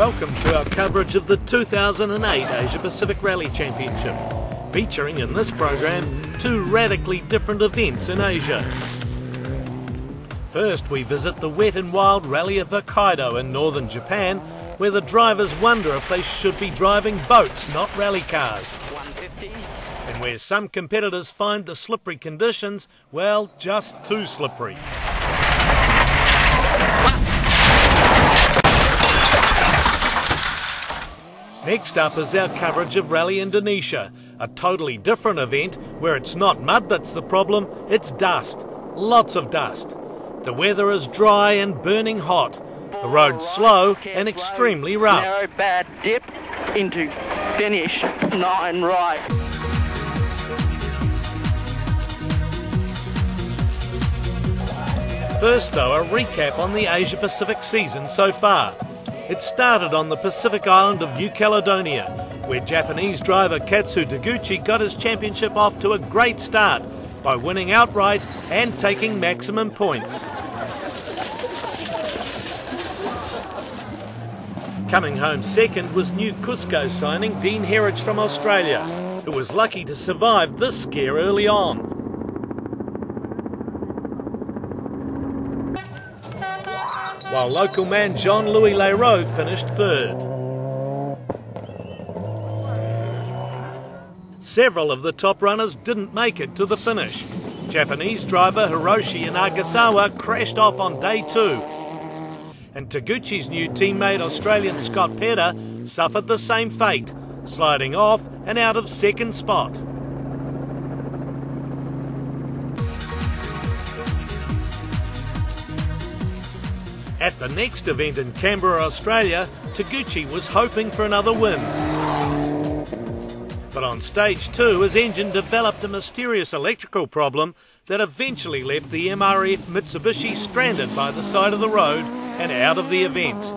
Welcome to our coverage of the 2008 Asia Pacific Rally Championship, featuring in this program two radically different events in Asia. First, we visit the Wet and Wild Rally of Hokkaido in northern Japan, where the drivers wonder if they should be driving boats, not rally cars. 150. And where some competitors find the slippery conditions, well, just too slippery. Next up is our coverage of Rally Indonesia, a totally different event where it's not mud that's the problem, it's dust. Lots of dust. The weather is dry and burning hot. The road's slow and extremely rough. Narrow bad dip into finish 9 right. First though, a recap on the Asia Pacific season so far. It started on the Pacific island of New Caledonia, where Japanese driver Katsu Taguchi got his championship off to a great start by winning outright and taking maximum points. Coming home second was new Cusco signing Dean Herridge from Australia, who was lucky to survive this scare early on. While local man Jean-Louis Leroux finished third. Several of the top runners didn't make it to the finish. Japanese driver Hiroshi Nagasawa crashed off on day 2. And Taguchi's new teammate Australian Scott Pedder suffered the same fate, sliding off and out of second spot. At the next event in Canberra, Australia, Taguchi was hoping for another win. But on stage 2, his engine developed a mysterious electrical problem that eventually left the MRF Mitsubishi stranded by the side of the road and out of the event.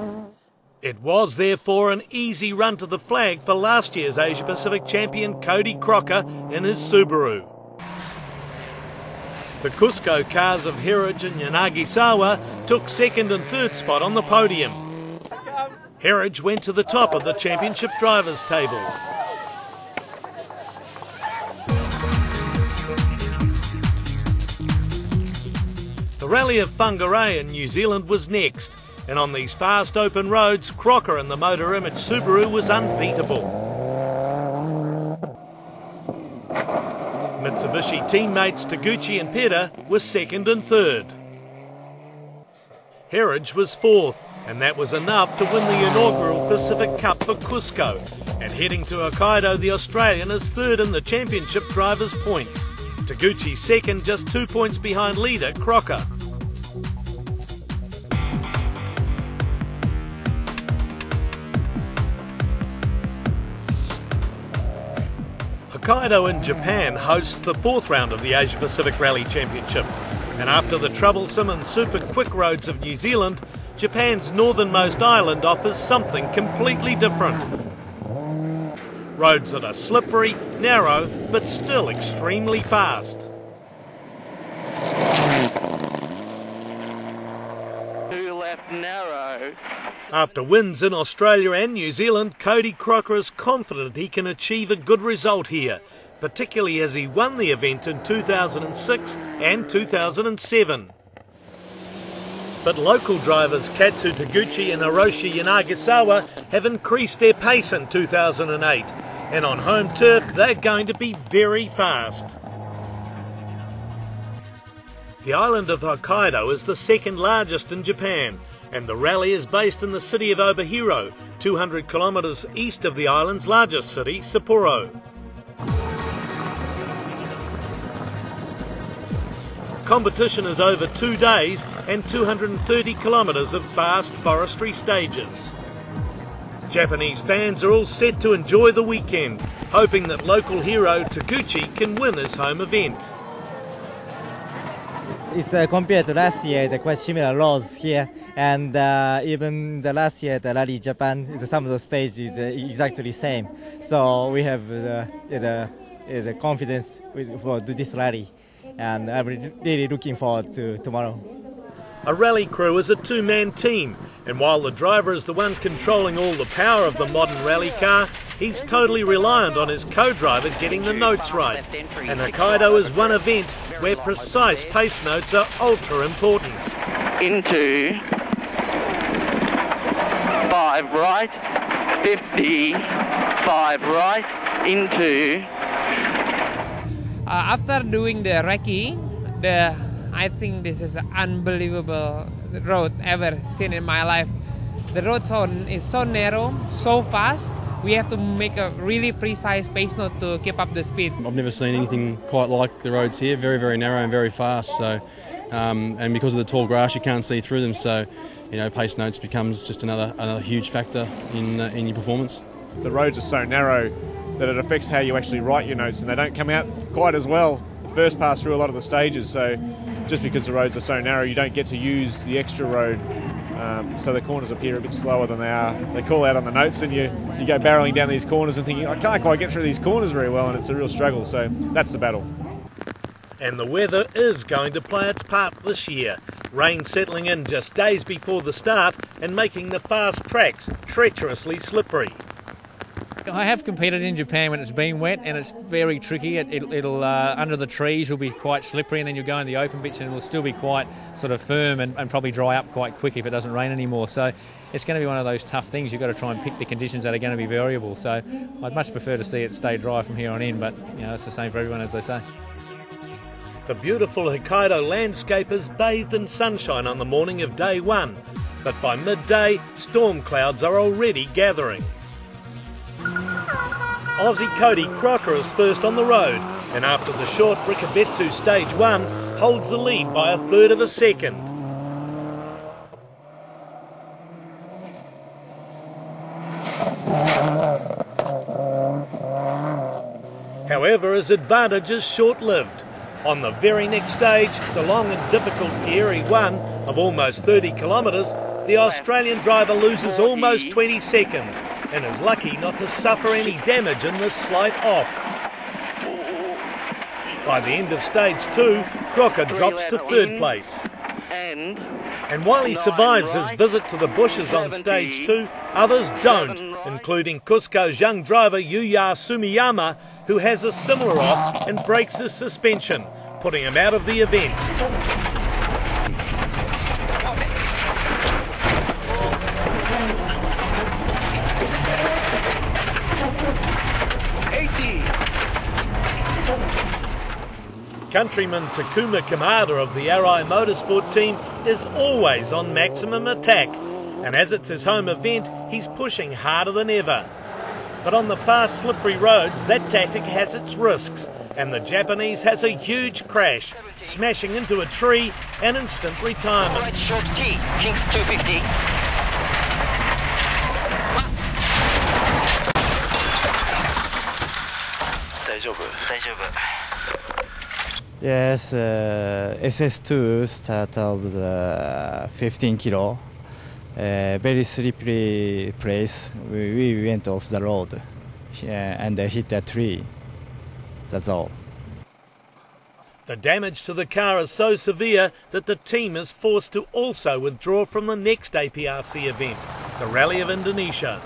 It was therefore an easy run to the flag for last year's Asia Pacific champion Cody Crocker in his Subaru. The Cusco cars of Herridge and Yanagisawa took second and third spot on the podium. Herridge went to the top of the championship drivers' table. The Rally of Whangarei in New Zealand was next, and on these fast open roads, Crocker in the Motor Image Subaru was unbeatable. Mitsubishi teammates Taguchi and Pedder were second and third. Herridge was fourth, and that was enough to win the inaugural Pacific Cup for Cusco, and heading to Hokkaido, the Australian is third in the championship drivers' points. Taguchi second, just 2 points behind leader Crocker. Hokkaido in Japan hosts the fourth round of the Asia Pacific Rally Championship, and after the troublesome and super quick roads of New Zealand, Japan's northernmost island offers something completely different. Roads that are slippery, narrow, but still extremely fast. Two left narrow. After wins in Australia and New Zealand, Cody Crocker is confident he can achieve a good result here, particularly as he won the event in 2006 and 2007. But local drivers Katsu Taguchi and Hiroshi Yanagisawa have increased their pace in 2008, and on home turf they're going to be very fast. The island of Hokkaido is the second largest in Japan, and the rally is based in the city of Obihiro, 200 kilometres east of the island's largest city, Sapporo. Competition is over 2 days and 230 kilometres of fast forestry stages. Japanese fans are all set to enjoy the weekend, hoping that local hero Taguchi can win his home event. It's compared to last year, the quite similar roads here, and even the last year, the Rally Japan, some of the stages is exactly same. So we have the confidence for this rally, and I'm really looking forward to tomorrow. A rally crew is a two-man team, and while the driver is the one controlling all the power of the modern rally car, he's totally reliant on his co-driver getting the notes right. And Hokkaido is one event where precise pace notes are ultra important. Into 5 right, 50, 5 right, into... After doing the recce, I think this is an unbelievable road ever seen in my life. The road is so narrow, so fast. We have to make a really precise pace note to keep up the speed. I've never seen anything quite like the roads here. Very, very narrow and very fast. So, and because of the tall grass, you can't see through them. So, you know, pace notes becomes just another huge factor in your performance. The roads are so narrow that it affects how you actually write your notes, and they don't come out quite as well the first pass through a lot of the stages. So, just because the roads are so narrow, you don't get to use the extra road. So the corners appear a bit slower than they are. They call out on the notes, and you go barrelling down these corners and thinking, I can't quite get through these corners very well, and it's a real struggle. So that's the battle. And the weather is going to play its part this year. Rain settling in just days before the start and making the fast tracks treacherously slippery. I have competed in Japan when it's been wet, and it's very tricky. It'll under the trees will be quite slippery, and then you'll go in the open bits and it'll still be quite sort of firm and probably dry up quite quick if it doesn't rain anymore. So it's going to be one of those tough things. You've got to try and pick the conditions that are going to be variable. So I'd much prefer to see it stay dry from here on in, but you know, it's the same for everyone, as they say. The beautiful Hokkaido landscape is bathed in sunshine on the morning of day one, but by midday, storm clouds are already gathering. Aussie Cody Crocker is first on the road, and after the short Rikabetsu Stage 1, holds the lead by a third of a second. However, his advantage is short-lived. On the very next stage, the long and difficult Geary 1 of almost 30 kilometres, the Australian driver loses almost 20 seconds and is lucky not to suffer any damage in this slight off. By the end of stage 2, Crocker drops to third place. And while he survives his visit to the bushes on stage 2, others don't, including Cusco's young driver Yuya Sumiyama, who has a similar off and breaks his suspension, putting him out of the event. Countryman Takuma Kamada of the Arai Motorsport team is always on maximum attack, and as it's his home event, he's pushing harder than ever. But on the fast, slippery roads, that tactic has its risks, and the Japanese has a huge crash, smashing into a tree and instant retirement. Right short T, Kings 250. Yes, SS2 start of the 15 kilo. Very slippery place. We went off the road and hit a tree. That's all. The damage to the car is so severe that the team is forced to also withdraw from the next APRC event, the Rally of Indonesia.